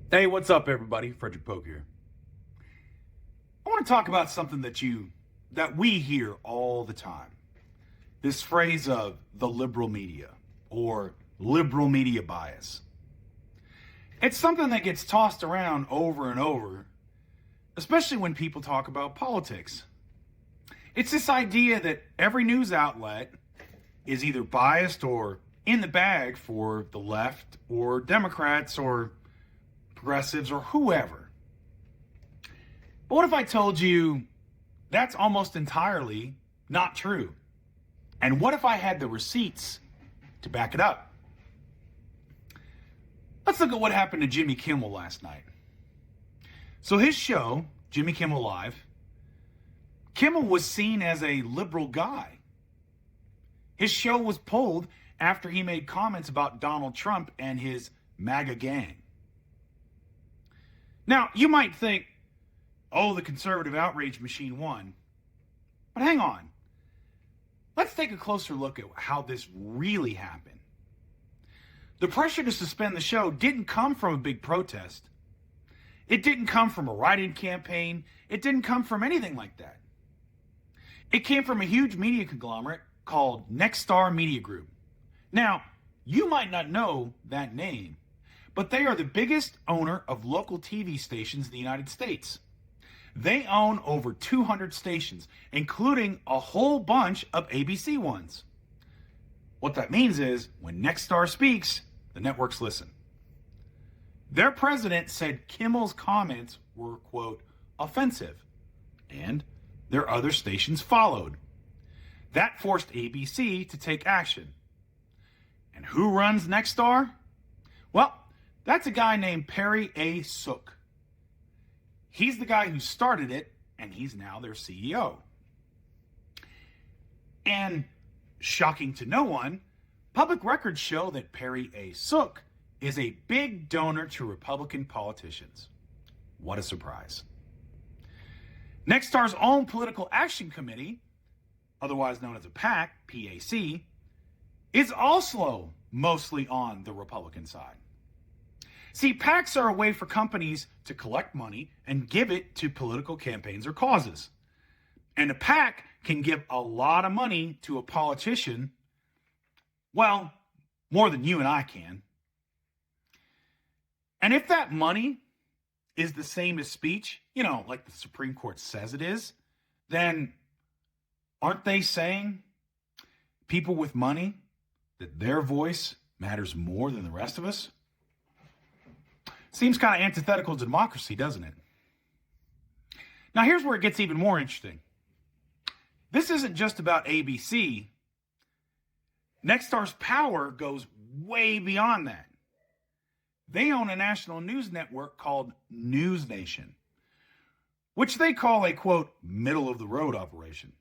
Hey, what's up, everybody? Frederic Poag here. I want to talk about something that we hear all the time. This phrase of the liberal media or liberal media bias. It's something that gets tossed around over and over, especially when people talk about politics. It's this idea that every news outlet is either biased or in the bag for the left or Democrats or progressives or whoever. But what if I told you that's almost entirely not true? And what if I had the receipts to back it up? Let's look at what happened to Jimmy Kimmel last night. So his show, Jimmy Kimmel Live, Kimmel was seen as a liberal guy. His show was pulled after he made comments about Donald Trump and his MAGA gang. Now, you might think, oh, the conservative outrage machine won. But hang on. Let's take a closer look at how this really happened. The pressure to suspend the show didn't come from a big protest. It didn't come from a write-in campaign. It didn't come from anything like that. It came from a huge media conglomerate called Nexstar Media Group. Now, you might not know that name, but they are the biggest owner of local TV stations in the United States. They own over 200 stations, including a whole bunch of ABC ones. What that means is, when Nexstar speaks, the networks listen. Their president said Kimmel's comments were, quote, offensive, and their other stations followed. That forced ABC to take action. And who runs Nexstar? Well, that's a guy named Perry A. Sook. He's the guy who started it, and he's now their CEO. And shocking to no one, public records show that Perry A. Sook is a big donor to Republican politicians. What a surprise. Nexstar's own Political Action Committee, otherwise known as a PAC, PAC, is also mostly on the Republican side. See, PACs are a way for companies to collect money and give it to political campaigns or causes. And a PAC can give a lot of money to a politician, well, more than you and I can. And if that money is the same as speech, like the Supreme Court says it is, then aren't they saying, people with money, that their voice matters more than the rest of us? Seems kind of antithetical to democracy, doesn't it? Now, here's where it gets even more interesting. This isn't just about ABC. Nexstar's power goes way beyond that. They own a national news network called NewsNation, which they call a, quote, middle-of-the-road operation.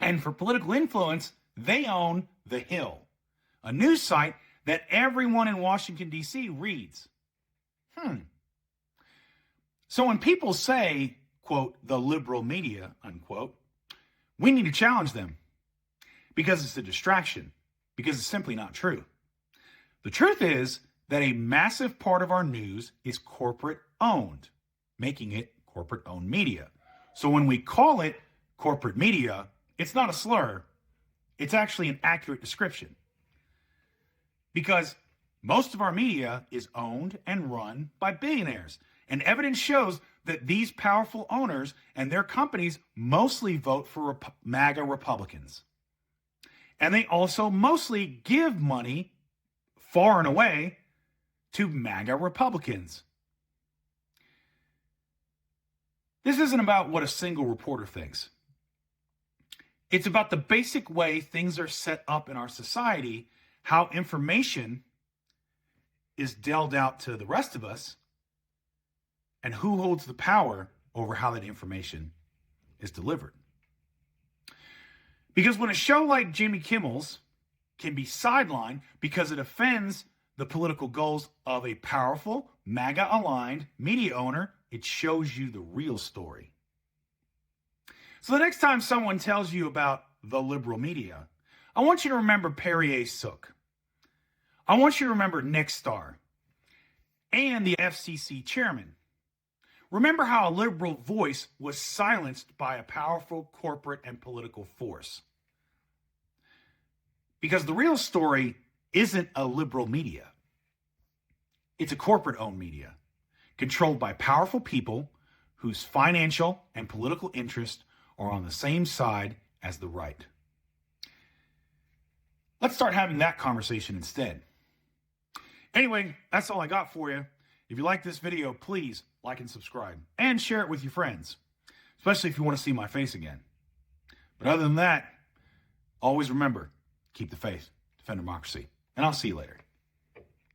And for political influence, they own The Hill, a news site that everyone in Washington, D.C. reads. So when people say, quote, the liberal media, unquote, we need to challenge them because it's a distraction, because it's simply not true. The truth is that a massive part of our news is corporate owned, making it corporate owned media. So when we call it corporate media, it's not a slur. It's actually an accurate description. Because most of our media is owned and run by billionaires. And evidence shows that these powerful owners and their companies mostly vote for MAGA Republicans. And they also mostly give money, far and away, to MAGA Republicans. This isn't about what a single reporter thinks. It's about the basic way things are set up in our society, how information is dealt out to the rest of us, and who holds the power over how that information is delivered. Because when a show like Jimmy Kimmel's can be sidelined because it offends the political goals of a powerful, MAGA-aligned media owner, it shows you the real story. So the next time someone tells you about the liberal media, I want you to remember Perry A. Sook. I want you to remember Nexstar. and the FCC chairman. Remember how a liberal voice was silenced by a powerful corporate and political force. Because the real story isn't a liberal media. It's a corporate-owned media, controlled by powerful people whose financial and political interests are on the same side as the right. Let's start having that conversation instead. Anyway, that's all I got for you. If you like this video, please like and subscribe and share it with your friends, especially if you want to see my face again. But other than that, always remember, keep the faith, defend democracy, and I'll see you later.